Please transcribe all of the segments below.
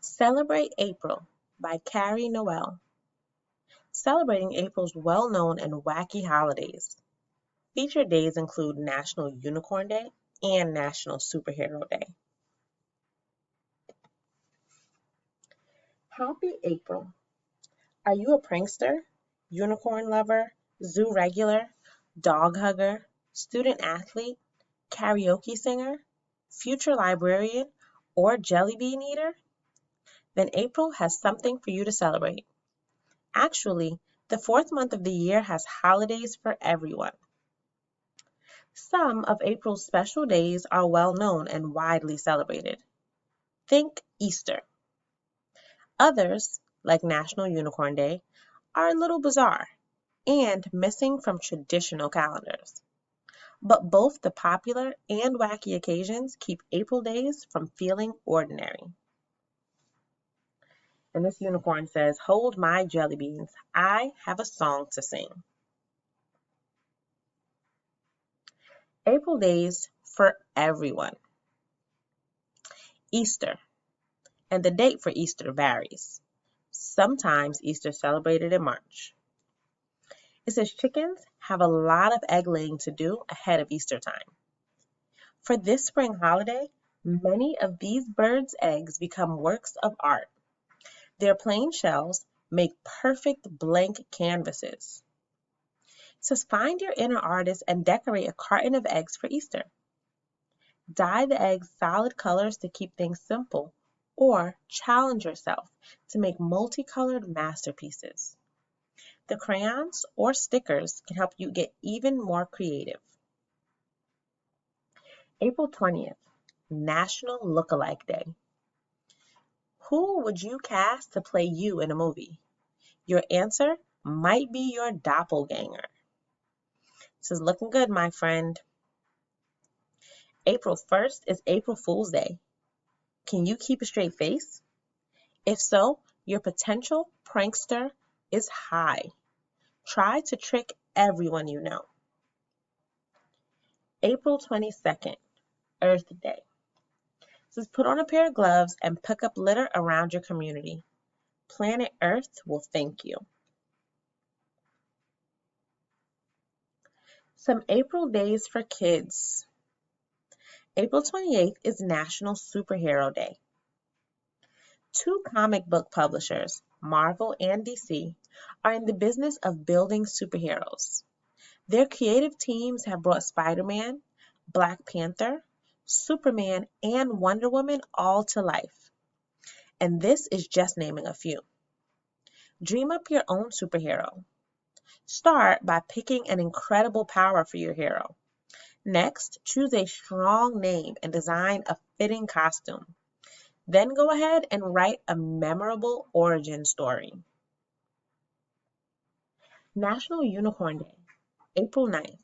Celebrate April by Carrie Noel. Celebrating April's well-known and wacky holidays. Featured days include National Unicorn Day and National Superhero Day. Happy April. Are you a prankster, unicorn lover, zoo regular, dog hugger, student athlete, karaoke singer, future librarian, or jelly bean eater? Then April has something for you to celebrate. Actually, the fourth month of the year has holidays for everyone. Some of April's special days are well known and widely celebrated. Think Easter. Others, like National Unicorn Day, are a little bizarre and missing from traditional calendars. But both the popular and wacky occasions keep April days from feeling ordinary. And this unicorn says, "Hold my jelly beans, I have a song to sing." April days for everyone. Easter, and the date for Easter varies. Sometimes Easter is celebrated in March. It says chickens have a lot of egg laying to do ahead of Easter time. For this spring holiday, many of these birds' eggs become works of art. Their plain shells make perfect blank canvases. It says find your inner artist and decorate a carton of eggs for Easter. Dye the eggs solid colors to keep things simple, or challenge yourself to make multicolored masterpieces. The crayons or stickers can help you get even more creative. April 20th, National Lookalike Day. Who would you cast to play you in a movie? Your answer might be your doppelganger. This is looking good, my friend. April 1st is April Fool's Day. Can you keep a straight face? If so, your potential prankster is high. Try to trick everyone you know. April 22nd, Earth Day. This is put on a pair of gloves and pick up litter around your community. Planet Earth will thank you. Some April days for kids. April 28th is National Superhero Day. Two comic book publishers, Marvel and DC, are in the business of building superheroes. Their creative teams have brought Spider-Man, Black Panther, Superman, and Wonder Woman all to life. And this is just naming a few. Dream up your own superhero. Start by picking an incredible power for your hero. Next, choose a strong name and design a fitting costume. Then go ahead and write a memorable origin story. National Unicorn Day, April 9th.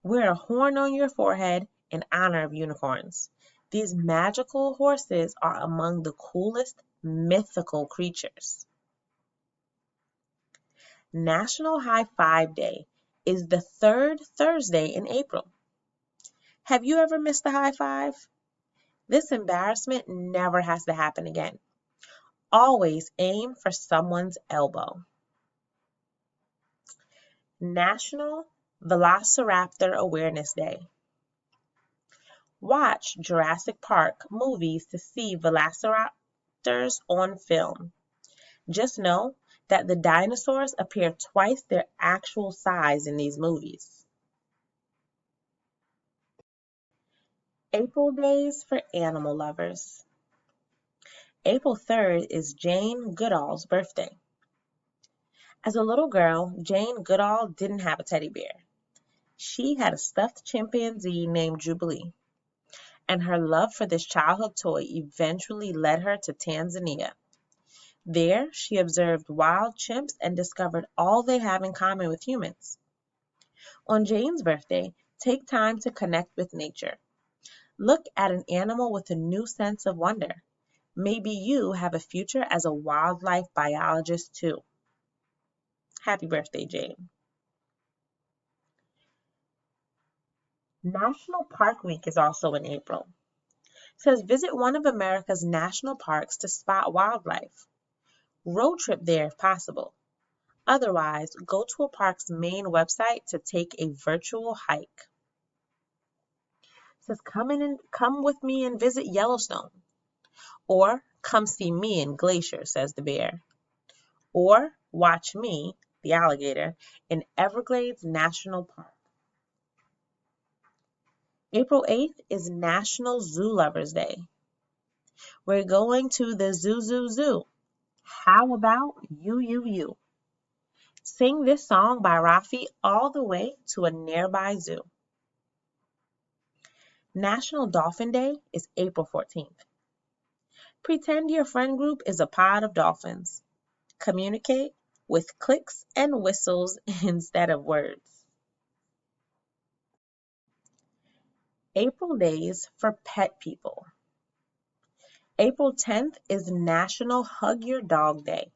Wear a horn on your forehead in honor of unicorns. These magical horses are among the coolest mythical creatures. National High Five Day is the third Thursday in April. Have you ever missed a high five? This embarrassment never has to happen again. Always aim for someone's elbow. National Velociraptor Awareness Day. Watch Jurassic Park movies to see velociraptors on film. Just know that the dinosaurs appear twice their actual size in these movies. April days for animal lovers. April 3rd is Jane Goodall's birthday. As a little girl, Jane Goodall didn't have a teddy bear. She had a stuffed chimpanzee named Jubilee, and her love for this childhood toy eventually led her to Tanzania. There, she observed wild chimps and discovered all they have in common with humans. On Jane's birthday, take time to connect with nature. Look at an animal with a new sense of wonder. Maybe you have a future as a wildlife biologist too. Happy birthday, Jane. National Park Week is also in April. It says visit one of America's national parks to spot wildlife. Road trip there if possible. Otherwise, go to a park's main website to take a virtual hike. It says come with me and visit Yellowstone. Or come see me in Glacier, says the bear. Or watch me, the alligator, in Everglades National Park. April 8th is National Zoo Lovers Day. We're going to the zoo. How about you? Sing this song by Rafi all the way to a nearby zoo. National Dolphin Day is April 14th. Pretend your friend group is a pod of dolphins. Communicate with clicks and whistles instead of words. April days for pet people. April 10th is National Hug Your Dog Day.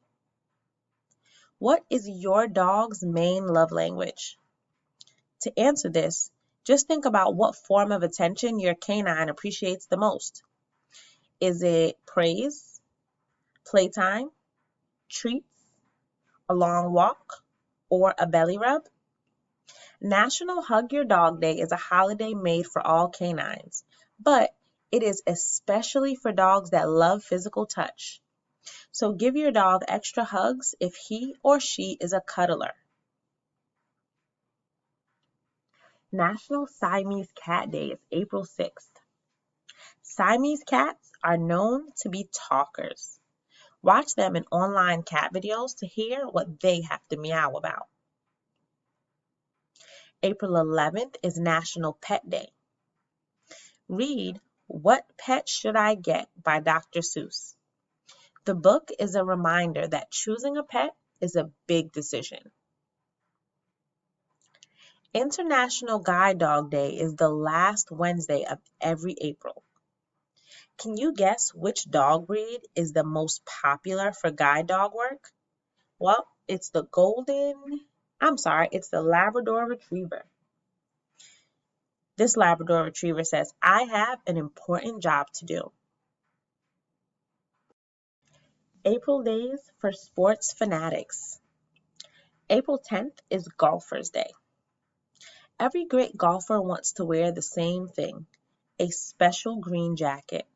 What is your dog's main love language? To answer this, just think about what form of attention your canine appreciates the most. Is it praise, playtime, treats, a long walk, or a belly rub? National Hug Your Dog Day is a holiday made for all canines, but it is especially for dogs that love physical touch. So give your dog extra hugs if he or she is a cuddler. National Siamese Cat Day is April 6th. Siamese cats are known to be talkers. Watch them in online cat videos to hear what they have to meow about. April 11th is National Pet Day. Read What Pet Should I Get by Dr. Seuss. The book is a reminder that choosing a pet is a big decision. International Guide Dog Day is the last Wednesday of every April. Can you guess which dog breed is the most popular for guide dog work? Well, it's the Labrador Retriever. This Labrador Retriever says, I have an important job to do. April days for sports fanatics. April 10th is Golfer's Day. Every great golfer wants to wear the same thing, a special green jacket.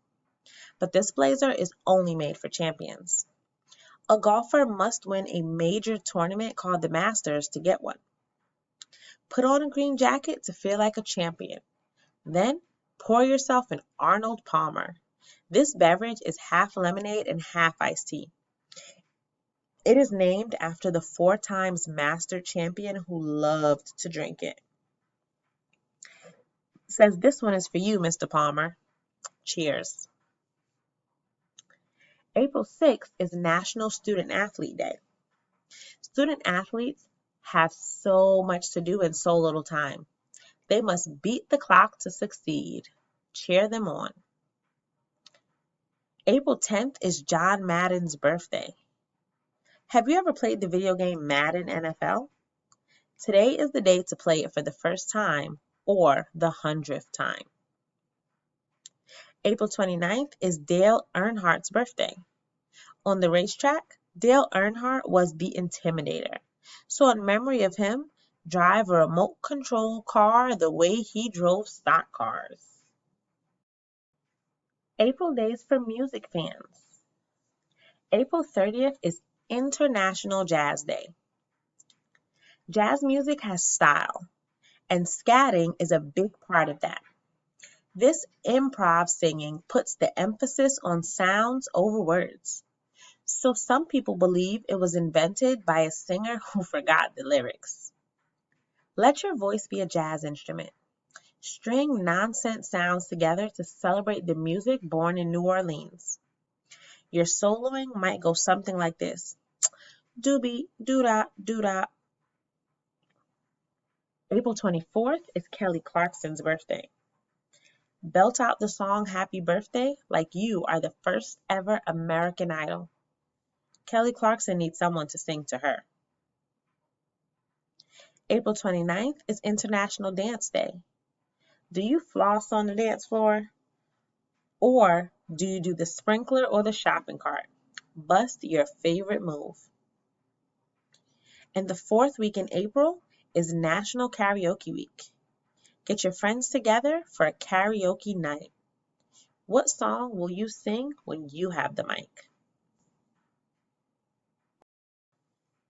But this blazer is only made for champions. A golfer must win a major tournament called the Masters to get one. Put on a green jacket to feel like a champion. Then pour yourself an Arnold Palmer. This beverage is half lemonade and half iced tea. It is named after the 4 times master champion who loved to drink it. It says this one is for you, Mr. Palmer. Cheers. April 6th is National Student Athlete Day. Student athletes have so much to do in so little time. They must beat the clock to succeed. Cheer them on. April 10th is John Madden's birthday. Have you ever played the video game Madden NFL? Today is the day to play it for the first time or the 100th time. April 29th is Dale Earnhardt's birthday. On the racetrack, Dale Earnhardt was the Intimidator. So in memory of him, drive a remote control car the way he drove stock cars. April days for music fans. April 30th is International Jazz Day. Jazz music has style, and scatting is a big part of that. This improv singing puts the emphasis on sounds over words. So some people believe it was invented by a singer who forgot the lyrics. Let your voice be a jazz instrument. String nonsense sounds together to celebrate the music born in New Orleans. Your soloing might go something like this. Doobie, doo-da, doo-da. April 24th is Kelly Clarkson's birthday. Belt out the song Happy Birthday like you are the first ever American Idol. Kelly Clarkson needs someone to sing to her. April 29th is International Dance Day. Do you floss on the dance floor? Or do you do the sprinkler or the shopping cart? Bust your favorite move. And the fourth week in April is National Karaoke Week. Get your friends together for a karaoke night. What song will you sing when you have the mic?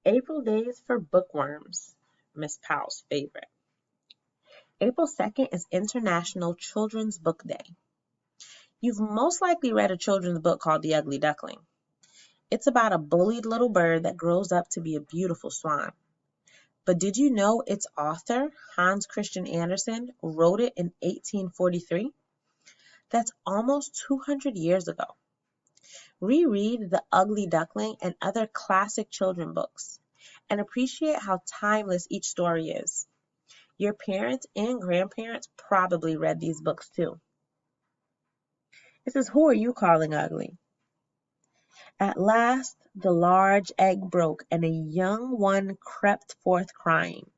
April days for bookworms, Miss Powell's favorite. April 2nd is International Children's Book Day. You've most likely read a children's book called The Ugly Duckling. It's about a bullied little bird that grows up to be a beautiful swan. But did you know its author, Hans Christian Andersen, wrote it in 1843? That's almost 200 years ago. Reread The Ugly Duckling and other classic children's books and appreciate how timeless each story is. Your parents and grandparents probably read these books too. This is Who Are You Calling Ugly? At last the large egg broke, and a young one crept forth crying.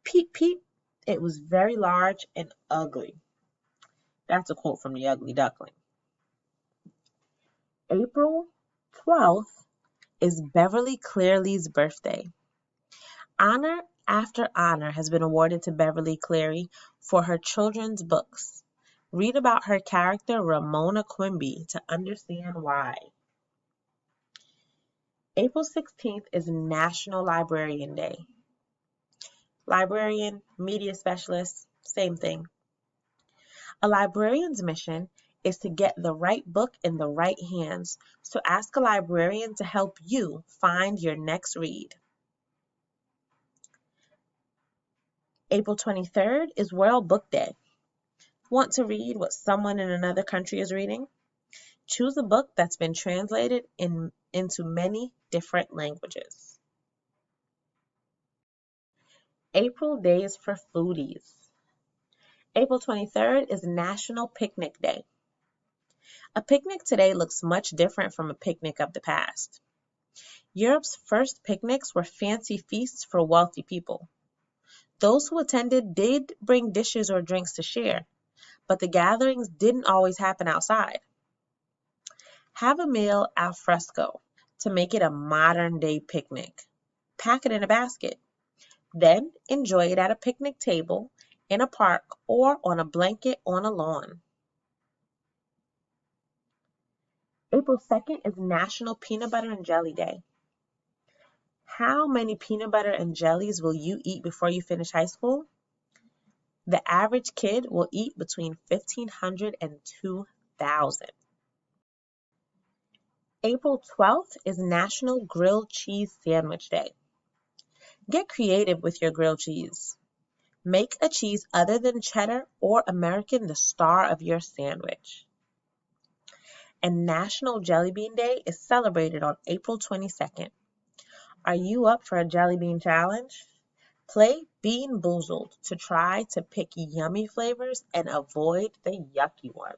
Peep, peep, it was very large and ugly. That's a quote from The Ugly Duckling. April 12th is Beverly Cleary's birthday. Honor after honor has been awarded to Beverly Cleary for her children's books. Read about her character Ramona Quimby to understand why. April 16th is National Librarian Day. Librarian, media specialist, same thing. A librarian's mission is to get the right book in the right hands, so ask a librarian to help you find your next read. April 23rd is World Book Day. Want to read what someone in another country is reading? Choose a book that's been translated into many different languages. April days for foodies. April 23rd is National Picnic Day. A picnic today looks much different from a picnic of the past. Europe's first picnics were fancy feasts for wealthy people. Those who attended did bring dishes or drinks to share, but the gatherings didn't always happen outside. Have a meal al fresco to make it a modern-day picnic. Pack it in a basket. Then enjoy it at a picnic table, in a park, or on a blanket on a lawn. April 2nd is National Peanut Butter and Jelly Day. How many peanut butter and jellies will you eat before you finish high school? The average kid will eat between 1,500 and 2,000. April 12th is National Grilled Cheese Sandwich Day. Get creative with your grilled cheese. Make a cheese other than cheddar or American the star of your sandwich. And National Jelly Bean Day is celebrated on April 22nd. Are you up for a jelly bean challenge? Play Bean Boozled to try to pick yummy flavors and avoid the yucky ones.